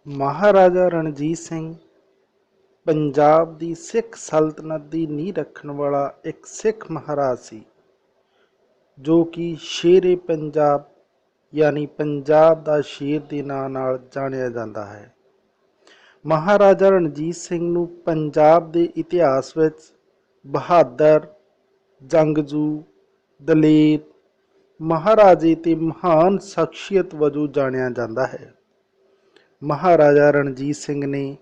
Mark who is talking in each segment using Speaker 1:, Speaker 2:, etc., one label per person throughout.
Speaker 1: ਮਹਾਰਾਜਾ ਰਣਜੀਤ ਸਿੰਘ ਪੰਜਾਬ ਦੀ ਸਿੱਖ ਸਲਤਨਤ ਦੀ ਨੀਂਹ ਰੱਖਣ ਵਾਲਾ ਇੱਕ ਸਿੱਖ ਮਹਾਰਾਜ ਸੀ, ਜੋ ਕਿ ਸ਼ੇਰੇ ਪੰਜਾਬ ਯਾਨੀ ਪੰਜਾਬ ਦਾ ਸ਼ੇਰ ਦੇ ਨਾਂ ਨਾਲ ਜਾਣਿਆ ਜਾਂਦਾ ਹੈ। ਮਹਾਰਾਜਾ ਰਣਜੀਤ ਸਿੰਘ ਨੂੰ ਪੰਜਾਬ ਦੇ ਇਤਿਹਾਸ ਵਿੱਚ ਬਹਾਦਰ, ਜੰਗਜੂ, ਦਲੇਰ, ਮਹਾਰਾਜੇ ਤੇ ਮਹਾਨ ਸ਼ਖਸੀਅਤ ਵਜੋਂ ਜਾਣਿਆ ਜਾਂਦਾ ਹੈ। ਮਹਾਰਾਜਾ ਰਣਜੀਤ ਸਿੰਘ ਨੇ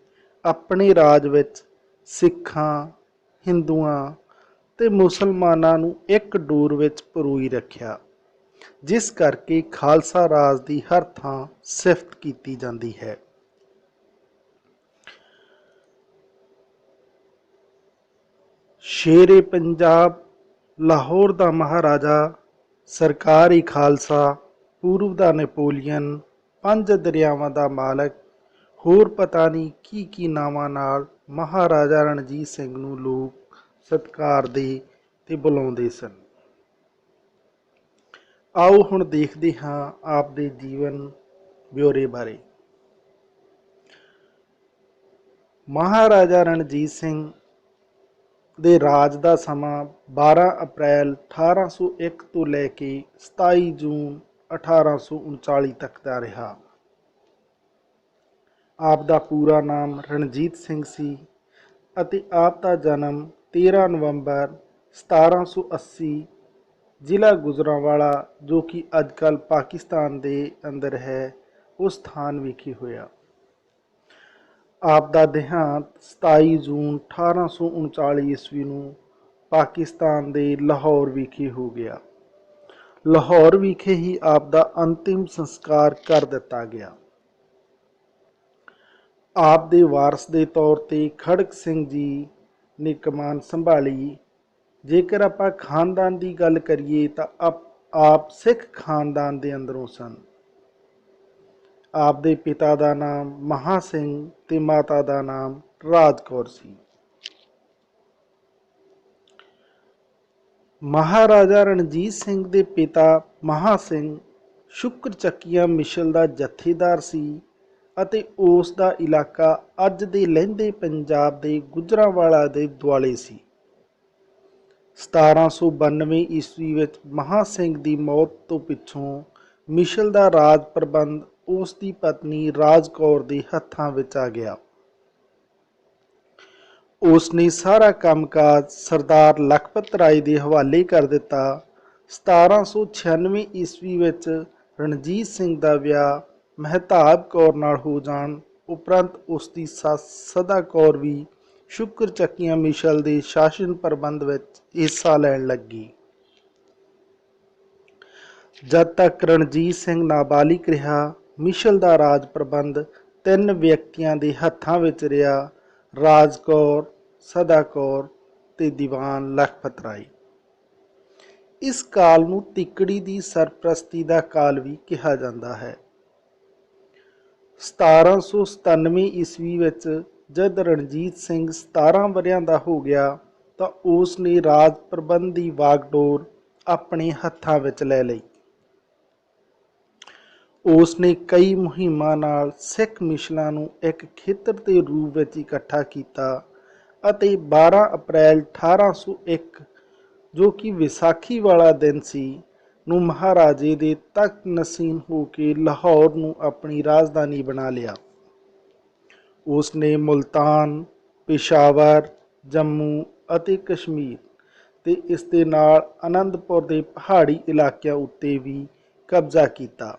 Speaker 1: ਆਪਣੇ ਰਾਜ ਵਿੱਚ ਸਿੱਖਾਂ, ਹਿੰਦੂਆਂ ਤੇ ਮੁਸਲਮਾਨਾਂ ਨੂੰ ਇੱਕ ਡੋਰ ਵਿੱਚ ਪਰੋਈ ਰੱਖਿਆ, ਜਿਸ ਕਰਕੇ ਖਾਲਸਾ ਰਾਜ ਦੀ ਹਰ ਥਾਂ ਸਿਫਤ ਕੀਤੀ ਜਾਂਦੀ ਹੈ। ਸ਼ੇਰੇ ਪੰਜਾਬ, ਲਾਹੌਰ ਦਾ ਮਹਾਰਾਜਾ, ਸਰਕਾਰੀ ਖਾਲਸਾ, ਪੂਰਬ ਦਾ ਨੈਪੋਲੀਅਨ, ਪੰਜ ਦਰਿਆਵਾਂ ਦਾ ਮਾਲਕ, ਹੋਰ ਪਤਾ ਨਹੀਂ ਕੀ ਨਾਵਾਂ ਨਾਲ ਮਹਾਰਾਜਾ ਰਣਜੀਤ ਸਿੰਘ ਨੂੰ ਲੋਕ ਸਤਿਕਾਰਦੇ ਤੇ ਬੁਲਾਉਂਦੇ ਸਨ। ਆਓ ਹੁਣ ਦੇਖਦੇ ਹਾਂ ਆਪ ਦੇ ਜੀਵਨ ਬਿਉਰੇ ਬਾਰੇ। ਮਹਾਰਾਜਾ ਰਣਜੀਤ ਸਿੰਘ ਦੇ ਰਾਜ ਦਾ ਸਮਾਂ 12 ਅਪ੍ਰੈਲ 1801 ਤੋਂ ਲੈ ਕੇ 27 ਜੂਨ 1839 ਤੱਕ ਦਾ ਰਿਹਾ। ਆਪ ਦਾ ਪੂਰਾ ਨਾਮ ਰਣਜੀਤ ਸਿੰਘ ਸੀ ਅਤੇ ਆਪ ਦਾ ਜਨਮ 13 ਨਵੰਬਰ 1780 ਜ਼ਿਲ੍ਹਾ ਗੁਜਰਾਂਵਾਲਾ, ਜੋ ਕਿ ਅੱਜ ਕੱਲ੍ਹ ਪਾਕਿਸਤਾਨ ਦੇ ਅੰਦਰ ਹੈ, ਉਸ ਸਥਾਨ ਵਿਖੇ ਹੋਇਆ। ਆਪ ਦਾ ਦੇਹਾਂਤ 27 ਜੂਨ 1839 ਈਸਵੀ ਨੂੰ ਪਾਕਿਸਤਾਨ ਦੇ ਲਾਹੌਰ ਵਿਖੇ ਹੋ ਗਿਆ। ਲਾਹੌਰ ਵਿਖੇ ਹੀ ਆਪ ਦਾ ਅੰਤਿਮ ਸੰਸਕਾਰ ਕਰ ਦਿੱਤਾ ਗਿਆ। ਆਪ ਦੇ ਵਾਰਸ ਦੇ ਤੌਰ ਤੇ ਖੜਕ ਸਿੰਘ ਜੀ ਨੇ ਕਮਾਨ ਸੰਭਾਲੀ। ਜੇਕਰ ਆਪਾਂ ਖਾਨਦਾਨ ਦੀ ਗੱਲ ਕਰੀਏ ਤਾਂ ਆਪ ਸਿੱਖ ਖਾਨਦਾਨ ਦੇ ਅੰਦਰੋਂ ਸਨ। ਆਪ ਦੇ ਪਿਤਾ ਦਾ ਨਾਮ ਮਹਾ ਸਿੰਘ ਤੇ ਮਾਤਾ ਦਾ ਨਾਮ ਰਾਜ ਕੌਰ ਸੀ। ਮਹਾਰਾਜਾ ਰਣਜੀਤ ਸਿੰਘ ਦੇ ਪਿਤਾ ਮਹਾ ਸਿੰਘ ਸ਼ੁਕਰ ਚੱਕੀਆਂ ਮਿਸ਼ਲ ਦਾ ਜਥੇਦਾਰ ਸੀ ਅਤੇ ਉਸ ਦਾ ਇਲਾਕਾ ਅੱਜ ਦੇ ਲਹਿੰਦੇ ਪੰਜਾਬ ਦੇ ਗੁਜਰਾਂਵਾਲਾ ਦੇ ਦੁਆਲੇ ਸੀ। 1792 ਈਸਵੀ ਵਿੱਚ ਮਹਾ ਸਿੰਘ ਦੀ ਮੌਤ ਤੋਂ ਪਿੱਛੋਂ ਮਿਸ਼ਲ ਦਾ ਰਾਜ ਪ੍ਰਬੰਧ ਉਸ ਦੀ ਪਤਨੀ ਰਾਜ ਕੌਰ ਦੇ ਹੱਥਾਂ ਵਿੱਚ ਆ ਗਿਆ। ਉਸ ਨੇ ਸਾਰਾ ਕੰਮਕਾਜ ਸਰਦਾਰ ਲਖਪਤ ਰਾਏ ਦੇ ਹਵਾਲੇ ਕਰ ਦਿੱਤਾ। 1796 ਈਸਵੀ ਵਿੱਚ ਰਣਜੀਤ ਸਿੰਘ ਦਾ ਵਿਆਹ ਮਹਿਤਾਬ ਕੌਰ ਨਾਲ ਹੋ ਜਾਣ ਉਪਰੰਤ ਉਸ ਦੀ ਸੱਸ ਸਦਾ ਕੌਰ ਵੀ ਸ਼ੁਕਰ ਚੱਕੀਆਂ ਮਿਸ਼ਲ ਦੇ ਸ਼ਾਸਨ ਪ੍ਰਬੰਧ ਵਿੱਚ ਹਿੱਸਾ ਲੈਣ ਲੱਗੀ। ਜਦ ਤੱਕ ਰਣਜੀਤ ਸਿੰਘ ਨਾਬਾਲਿਗ ਰਿਹਾ, ਮਿਸ਼ਲ ਦਾ ਰਾਜ ਪ੍ਰਬੰਧ 3 ਵਿਅਕਤੀਆਂ ਦੇ ਹੱਥਾਂ ਵਿੱਚ ਰਿਹਾ: ਰਾਜ ਕੌਰ, ਸਦਾ ਕੌਰ ਤੇ ਦੀਵਾਨ ਲਖਪਤ ਰਾਏ। ਇਸ ਕਾਲ ਨੂੰ ਤਿੱਕੜੀ ਦੀ ਸਰਪ੍ਰਸਤੀ ਦਾ ਕਾਲ ਵੀ ਕਿਹਾ ਜਾਂਦਾ ਹੈ। 1797 ਈਸਵੀ ਵਿੱਚ ਜਦ ਰਣਜੀਤ ਸਿੰਘ 17 ਵਰ੍ਹਿਆਂ ਦਾ ਹੋ ਗਿਆ ਤਾਂ ਉਸ ਨੇ ਰਾਜ ਪ੍ਰਬੰਧ ਦੀ ਵਾਗਡੋਰ ਆਪਣੇ ਹੱਥਾਂ ਵਿੱਚ ਲੈ ਲਈ। ਉਸ ਨੇ ਕਈ ਮੁਹਿੰਮਾਂ ਨਾਲ ਸਿੱਖ ਮਿਸ਼ਲਾਂ ਨੂੰ ਇੱਕ ਖੇਤਰ ਦੇ ਰੂਪ ਵਿੱਚ ਇਕੱਠਾ ਕੀਤਾ ਅਤੇ 12 ਅਪ੍ਰੈਲ 1801, ਜੋ ਕਿ ਵਿਸਾਖੀ ਵਾਲਾ ਦਿਨ ਸੀ, ਨੂੰ ਮਹਾਰਾਜੇ ਦੇ ਤਖਤ ਨਸ਼ੀਨ ਹੋ ਕੇ ਲਾਹੌਰ ਨੂੰ ਆਪਣੀ ਰਾਜਧਾਨੀ ਬਣਾ ਲਿਆ। ਉਸ ਨੇ ਮੁਲਤਾਨ, ਪਿਸ਼ਾਵਰ, ਜੰਮੂ ਅਤੇ ਕਸ਼ਮੀਰ ਤੇ ਇਸ ਦੇ ਨਾਲ ਅਨੰਦਪੁਰ ਦੇ ਪਹਾੜੀ ਇਲਾਕਿਆਂ ਉੱਤੇ ਵੀ ਕਬਜ਼ਾ ਕੀਤਾ,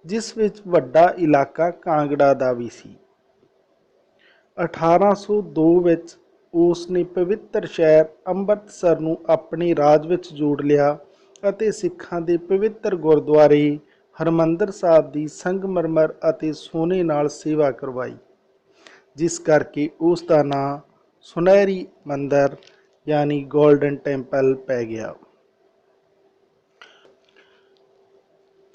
Speaker 1: ਜਿਸ ਵਿੱਚ ਵੱਡਾ ਇਲਾਕਾ ਕਾਂਗੜਾ ਦਾ ਵੀ ਸੀ। 1802 ਵਿੱਚ ਉਸ ਨੇ ਪਵਿੱਤਰ ਸ਼ਹਿਰ ਅੰਮ੍ਰਿਤਸਰ ਨੂੰ ਆਪਣੇ ਰਾਜ ਵਿੱਚ ਜੋੜ ਲਿਆ ਅਤੇ ਸਿੱਖਾਂ ਦੇ ਪਵਿੱਤਰ ਗੁਰਦੁਆਰੇ ਹਰਿਮੰਦਰ ਸਾਹਿਬ ਦੀ ਸੰਗਮਰਮਰ ਅਤੇ ਸੋਨੇ ਨਾਲ ਸੇਵਾ ਕਰਵਾਈ, ਜਿਸ ਕਰਕੇ ਉਸ ਦਾ ਨਾਂ ਸੁਨਹਿਰੀ ਮੰਦਰ ਯਾਨੀ ਗੋਲਡਨ ਟੈਂਪਲ ਪੈ ਗਿਆ।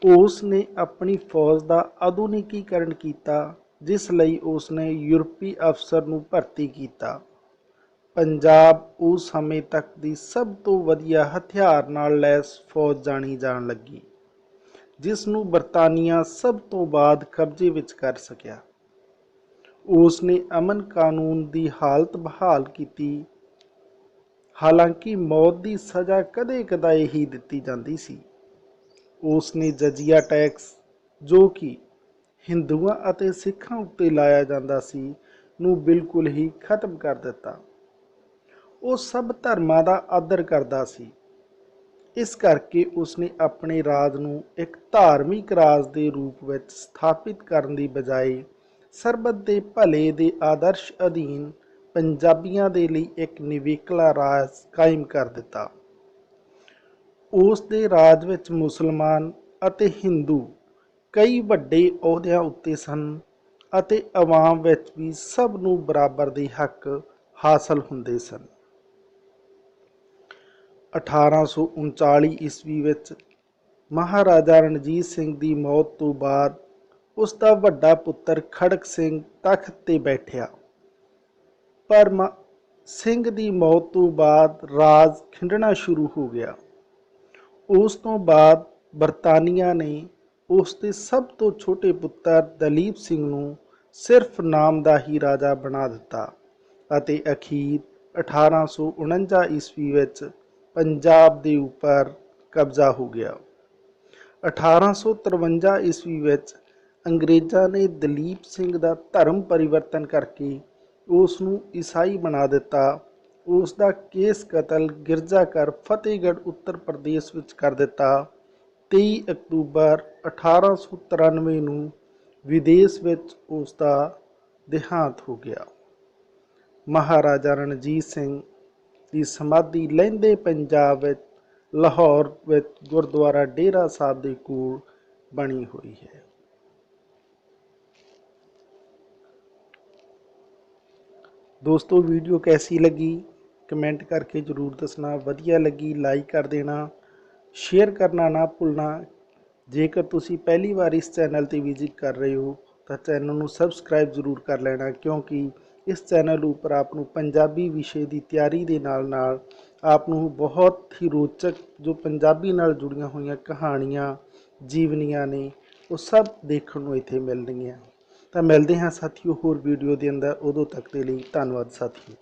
Speaker 1: ਉਸ ਨੇ ਆਪਣੀ ਫੌਜ ਦਾ ਆਧੁਨਿਕੀਕਰਨ ਕੀਤਾ, ਜਿਸ ਲਈ ਉਸ ਨੇ ਯੂਰਪੀ ਅਫਸਰ ਨੂੰ ਭਰਤੀ ਕੀਤਾ। ਪੰਜਾਬ ਉਸ ਸਮੇਂ ਤੱਕ ਦੀ ਸਭ ਤੋਂ ਵਧੀਆ ਹਥਿਆਰ ਨਾਲ ਲੈਸ ਫੌਜ ਜਾਣੀ ਜਾਣ ਲੱਗੀ, ਜਿਸ ਨੂੰ ਬਰਤਾਨੀਆ ਸਭ ਤੋਂ ਬਾਅਦ ਕਬਜ਼ੇ ਵਿੱਚ ਕਰ ਸਕਿਆ। उसने अमन कानून की हालत बहाल की। हालांकि मौत की सज़ा कदे कदाए ही दी जाती सी। उसने जजिया टैक्स, जो कि हिंदुओं ਅਤੇ सिखां उत्ते लाया जाता सी, ਨੂੰ बिल्कुल ही खत्म कर दिता। ਉਹ सब धर्मां का आदर करता सी। इस करके उसने अपने राज ਨੂੰ एक धार्मिक राज के रूप में स्थापित करने की बजाय सरबत के भले के आदर्श अधीन पंजाबियों के लिए एक निवेकला राज कायम कर दिता। उस दे राज विच मुसलमान ਅਤੇ हिंदू कई ਵੱਡੇ ਅਹੁਦਿਆਂ उत्ते सन ਅਤੇ आवाम विच भी सब ਨੂੰ बराबर ਦੇ हक हासिल ਹੁੰਦੇ सन। 1839 ईस्वी विच महाराजा रणजीत सिंह की मौत तो बाद उसका वड्डा पुत्र खड़क सिंह तख्त ते बैठिया। पर सिंह की मौत तो बाद राज खिंडना शुरू हो गया। उस तो बाद बरतानिया ने उसके सब तो छोटे पुत्र दलीप सिंह ਨੂੰ सिर्फ नाम ਦਾ ही राजा बना दिता ਅਤੇ अखीर 1849 ईस्वी ਵਿੱਚ पंजाब के उपर कब्जा हो गया। 1853 ईस्वी ਵਿੱਚ अंग्रेज़ों ने दलीप सिंह का धर्म परिवर्तन करके उसनू ईसाई बना दिता। उसका केस कतल गिरजाघर फतेहगढ़ उत्तर प्रदेश ਵਿੱਚ कर दिता। 23 अक्तूबर 1893 ਨੂੰ विदेश ਵਿੱਚ उसका देहांत हो गया। महाराजा रणजीत सिंह की समाधि लਹਿੰਦੇ पंजाब ਵਿੱਚ लाहौर ਵਿੱਚ गुरुद्वारा डेरा साहब के कोल बनी हुई है। दोस्तों वीडियो कैसी लगी कमेंट करके जरूर दसना। वधिया लगी लाइक कर देना, शेयर करना ना भुलना। जेकर तुसी पहली बार इस चैनल ते विजिट कर रहे हो तो चैनल ਨੂੰ सबसक्राइब जरूर कर लेना, क्योंकि इस चैनल उपर आपनू पंजाबी विषय की तैयारी के नाल नाल आपनू बहुत ही रोचक जो पंजाबी नाल जुड़ियां हुई कहानियाँ जीवनियाँ ने वो सब देखने को इत्थे मिलणगीਆਂ। तो मिलते हैं साथियों होर वीडियो के अंदर। उदों तक के लिए धन्यवाद साथियों।